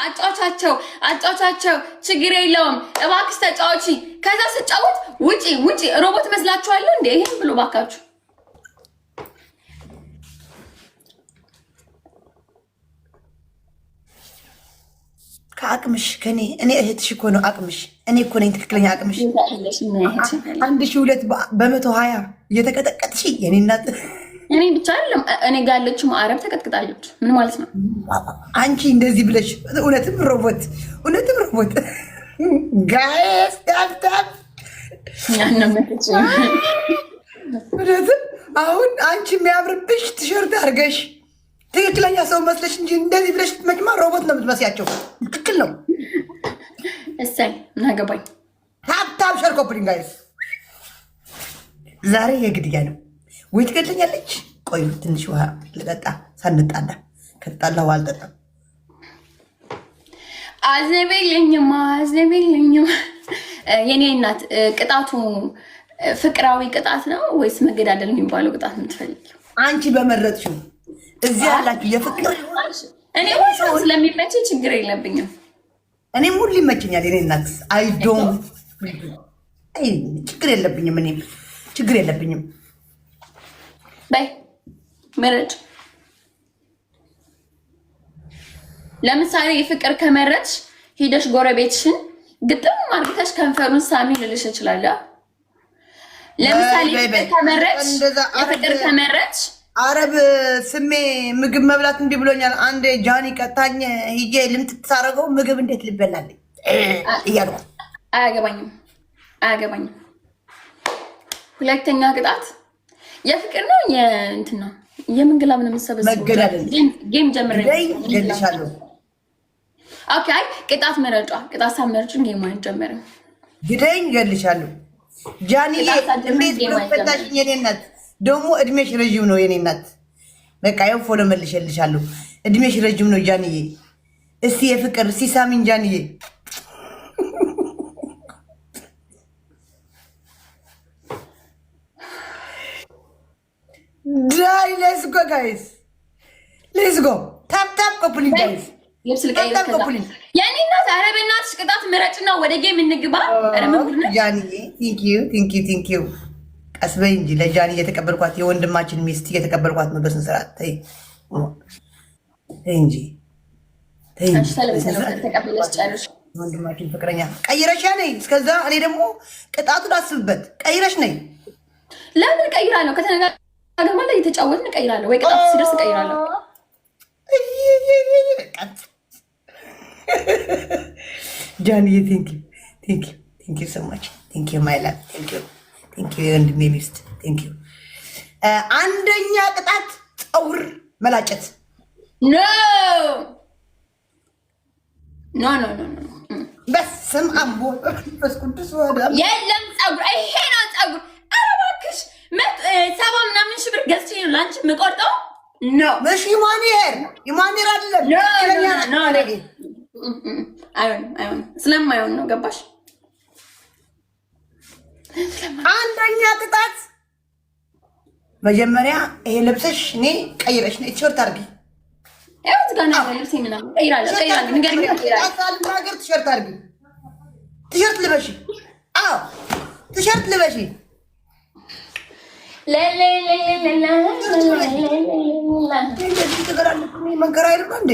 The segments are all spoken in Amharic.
አጫውቻቸው ችግር የለውም እባክሽ ተጫውቺ ከዛ ስጫወት ውጪ ሮቦት መስላችኋለሁ እንዴ ይሄን ብሎ ባካችሁ ከአቅምሽ ከኔ እኔ እህትሽ እኮ ነው አቅምሽ እኔ እኮ ነኝ ትክክለኛ አቅምሽ 1200 በ120 እየተቀጠቀጥሽ የኔ እናት እኔ ብቻ አይደለም እኔ ጋር ያለችው ማዕረብ ተቀጥቅጣለች ምን ማለት ነው አንቺ እንደዚህ ብለሽ እውነትም ሮቦት ጋይስ ታፕ ያነመጥች እውነትም አሁን አንቺ የሚያምርብሽ ቲሸርት አድርገሽ ትክክለኛ ሰው መስለሽ እንጂ እንደዚህ ብለሽ መጭማ ሮቦት ነው የምትመስያቸው ትክክል ነው እሰይ እናገባኝ ታፕ ሸር ኮፕሊንግ ጋይስ ዛሬ የግድያ ነው ወይ ትገለኛለች ቆይ ትንሽ ውሃ ልጠጣ ሳንጣላ ከተጣላው አልጠጣም አዘበልኝማ የኔ እናት ቅጣቱ ፍቅራዊ ቅጣት ነው ወይስ መገዳደል የሚባለው ቅጣት ነው የምትፈልጊው አንቺ በመረጥሽው እዚህ ያላችሁ የፍቅር እኔ ወይስ ስለሚመች ችግር የለብኝም እኔ ሙሉ ይመቸኛል የኔ እናት አይ ዶንት ችግር የለብኝም እኔ ችግር የለብኝም በይ ምረጭ ለምሳሌ የፍቅር ከመረጥሽ ሄደሽ ጎረቤትሽን ግጥም አድርገሽ ከንፈሩን ሳሚ ልልሽ እችላለሁ ለምሳሌ የፍቅር ከመረጥሽ አረብ ስሜ ምግብ መብላት እንዲህ ብሎኛል አንድ ጃኒ ቀጣኝ ሂጄ ልምጥት ሳረገው ምግብ እንዴት ልበላለኝ እያልኩ አያገባኝም ሁለተኛ ቅጣት የፍቅር ነው የእንትን ነው የምንግላ ምን መሰበሰብ መገዳደል ጌም ጀምሬ ይገልሻለሁ ኦኬ ቅጣት መረጫ ቅጣት ሳመርጭን ጌም ማን ጀምሬ ግደኝ ይገልሻለሁ ጃኒ እንዴት ነው ፈታሽ የኔ እናት ደግሞ እድሜሽ ረጅም ነው የኔ እናት በቃ ያው ፎሎ መልሽልሻለሁ እድሜሽ ረጅም ነው ጃኒዬ እስቲ የፍቅር ሲሳሚን ጃኒዬ ዳይ ሌትስ ጎ ጋይስ ሌትስ ጎ ታፕ ኮፕሊንግ ጋይስ የኔ እናት አረብ እናትሽ ቅጣት ምረጭና ወደ ጌም እንግባ ጃኒዬ ቲንክ ዩ ቀስበይ እንጂ ለጃኒ እየተቀበልኳት የወንድማችን ሚስት እየተቀበልኳት ነው በስነ ስርዓት ተይ እንጂ ወንድማችን ፍቅረኛ ቀይረሽ ነይ እስከዛ እኔ ደግሞ ቅጣቱን አስብበት ቀይረሽ ነይ ለምን ቀይራለሁ ከተነጋገርን ማለት እየተጫወትን ቀይራለሁ ወይ ቅጣቱ ሲደርስ ቀይራለሁ ጃኒ ቲንክ ዩ so much ቲንክ ዩ ማይ ላቭ ቲንክ ዩ ወንድሜ ሚስት ቲንክ ዩ አንደኛ ቅጣት ፀጉር መላጨት ኖ በስም አምቦ መንፈስ ቅዱስ ወደ የለም ፀጉር ይሄ ነው ፀጉር ኧረ እባክሽ ሰባ ምናምን ሺህ ብር ገዝቼ ነው ላንቺ የምቆርጠው ኖ መሽ ይማኔር አይደለም አይሆን ስለማይሆን ነው ገባሽ አንደኛ ቅጣት መጀመሪያ ይሄ ልብስሽ እኔ ቀይረሽ ነይ ቲሸርት አድርጊ ያው ዝጋና ልብስ ምናምን ቀይራለሁ ንገሪኝ ቀይራለሁ ቲሸርት አድርጊ ቲሸርት ልበሺ ቲሸርት ልበሺ መንከራ አይደለ እንዴ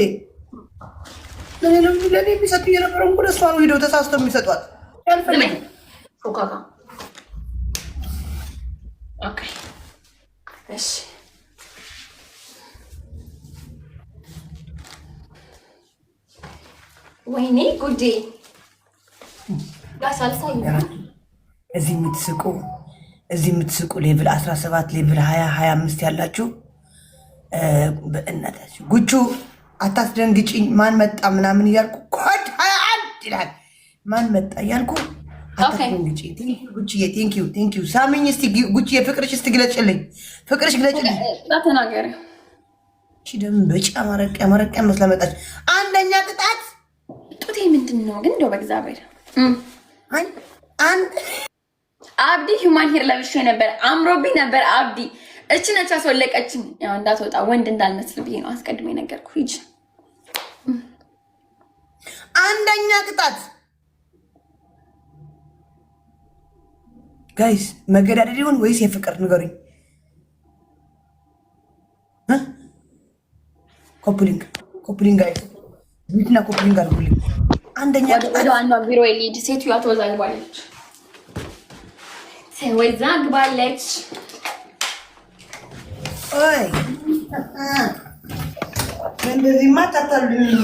ለኔ የሚሰጡ የነበረው እንኳን እሷ ነው ሄደው ተሳስተው የሚሰጧት ያልፈልግ ፎካካ ኦኬ እሺ ወይኔ ጉዴ ጋሳልሳይ እዚህ የምትስቁ ሌቭል 17 ሌቭል 20 25 ያላችሁ በእናታችሁ ጉቹ አታስደንግጪኝ ማን መጣ ምናምን እያልኩ ኮድ 21 ይላል ማን መጣ እያልኩ ጉቺዬ ቴንክ ዩ ሳሚኝ እስቲ ጉቺዬ ፍቅርሽ እስቲ ግለጭልኝ ፍቅርሽ ግለጭልኝ ተናገሪ እሺ ደም በጫ ማረቂያ መስላ መጣች አንደኛ ቅጣት ጡቴ ምንድነው ግን እንደው በእግዚአብሔር አብዲ ሂውማን ሄር ለብሼ ነበር አምሮብኝ ነበር አብዲ እቺ ነች አስወለቀችኝ ያው እንዳትወጣ ወንድ እንዳልመስል ብዬ ነው አስቀድሜ ነገርኩ ሂጅ አንደኛ ቅጣት ጋይስ መገዳደል ይሁን ወይስ የፍቅር ንገሩኝ። ኮፕሊንግ ጋይስ ቢትና ኮፕሊንግ አድርጉልኝ። አንደኛ ወደ አንዷ ቢሮ ልሂድ። ሴትዮዋ ተወዛግባለች። ተወዛግባለች። ኦይ እንደዚህማ ታታሉኝ።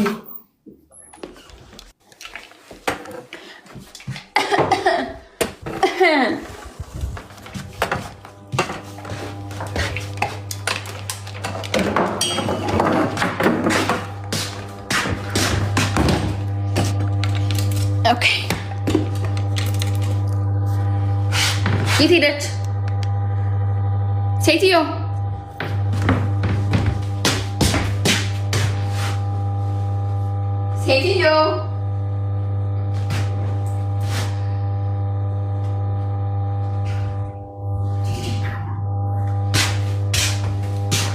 ኦኬ የት ሄደች ሴትዮ? ሴትዮ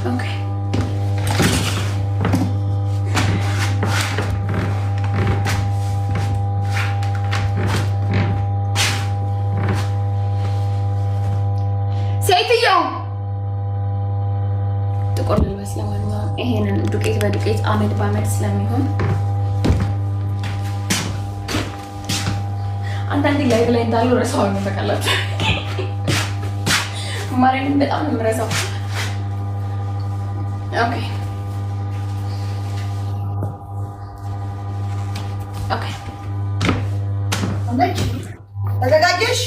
ኦኬ ሴትዮ ጥቁር ልበስ። ለማንኛውም ይሄንን ዱቄት በዱቄት አመድ በአመድ ስለሚሆን አንዳንዴ ላይቭ ላይ እንዳለው ረሳው ነው ተቀላችሁ። ማርያምን በጣም ነው የምረሳው። ኦኬ ኦኬ ተዘጋጀሽ?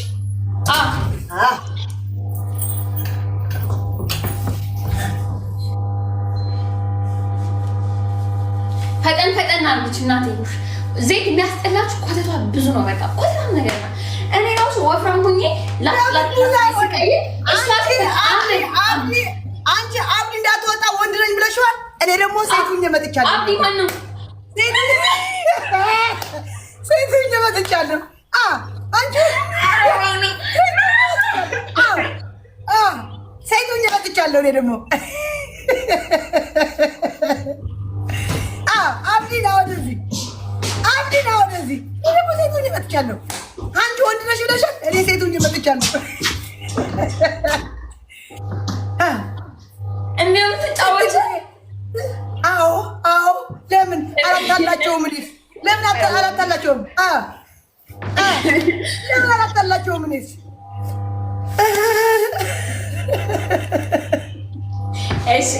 ፈጠን ፈጠን አለች እናቴ። ዘይት የሚያስጠላችሁ ኮተቷ ብዙ ነው። በቃ ኮተቷ ነገር ነው። እኔ ራሱ ወፍራም ሆኜ አንቺ አብዲ እንዳትወጣ ወንድ ነኝ ብለሽዋል። እኔ ደግሞ ሴት ሁኜ መጥቻለሁ። አብዲ ማን ነው? ሴት ሁኜ መጥቻለሁ። አንቺ ሴት ሁኜ መጥቻለሁ። እኔ ደግሞ አብዲና ወደዚህ እኔ ደግሞ ሴት ሁኜ መጥቻለሁ። አንቺ ወንድ ነሽ ብለሻል። እኔ ሴት ሁኜ መጥቻለሁ። እንደምትጫወች አዎ። ለምን አራት አላቸውም? እኔስ ለምን አራት አላቸውም? ለምን አራት አላቸውም? እኔስ እሺ፣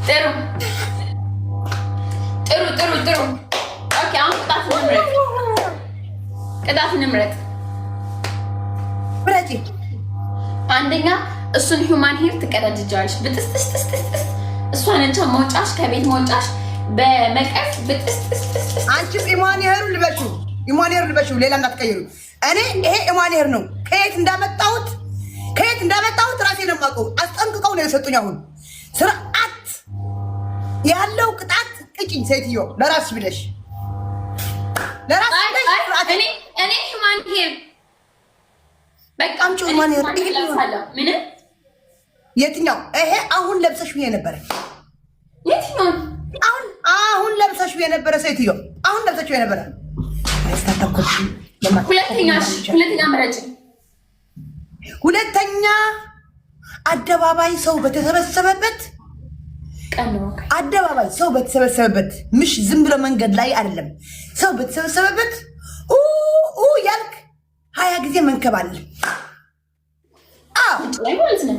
ጥሩ። ኦኬ፣ አሁን ቅጣት እንምረጥ። ብረጪ። አንደኛ እሱን ሂውማን ሄር ትቀዳጅጃለሽ። ብጥስጥስጥስጥስ እሷን እንቻ መውጫሽ፣ ከቤት መውጫሽ በመቀስ ብጥስጥስጥስ። አንቺ ኢማኒየር ልበሽው፣ ሌላ እንዳትቀይሩ። እኔ ይሄ ኢማኒየር ነው። ከየት እንዳመጣሁት ራሴ ነው የማውቀው። አስጠንቅቀው ነው የሰጡኝ። አሁን ስርዓት ያለው ቅጣት ቅጭኝ። ሴትዮ ለራስሽ ብለሽ እኔ ሂውማን ሄር በቃም ኢማኒየር ምንም የትኛው? ይሄ አሁን ለብሰሽ የነበረ የትኛው? አሁን ለብሰሽ የነበረ ሴትዮ፣ አሁን ለብሰሽ የነበረ ሁለተኛ ምረጭ። ሁለተኛ አደባባይ ሰው በተሰበሰበበት ቀን ነው። አደባባይ ሰው በተሰበሰበበት፣ ምሽ ዝም ብሎ መንገድ ላይ አይደለም። ሰው በተሰበሰበበት ያልክ 20 ጊዜ መንከባል። ላይ ማለት ነው።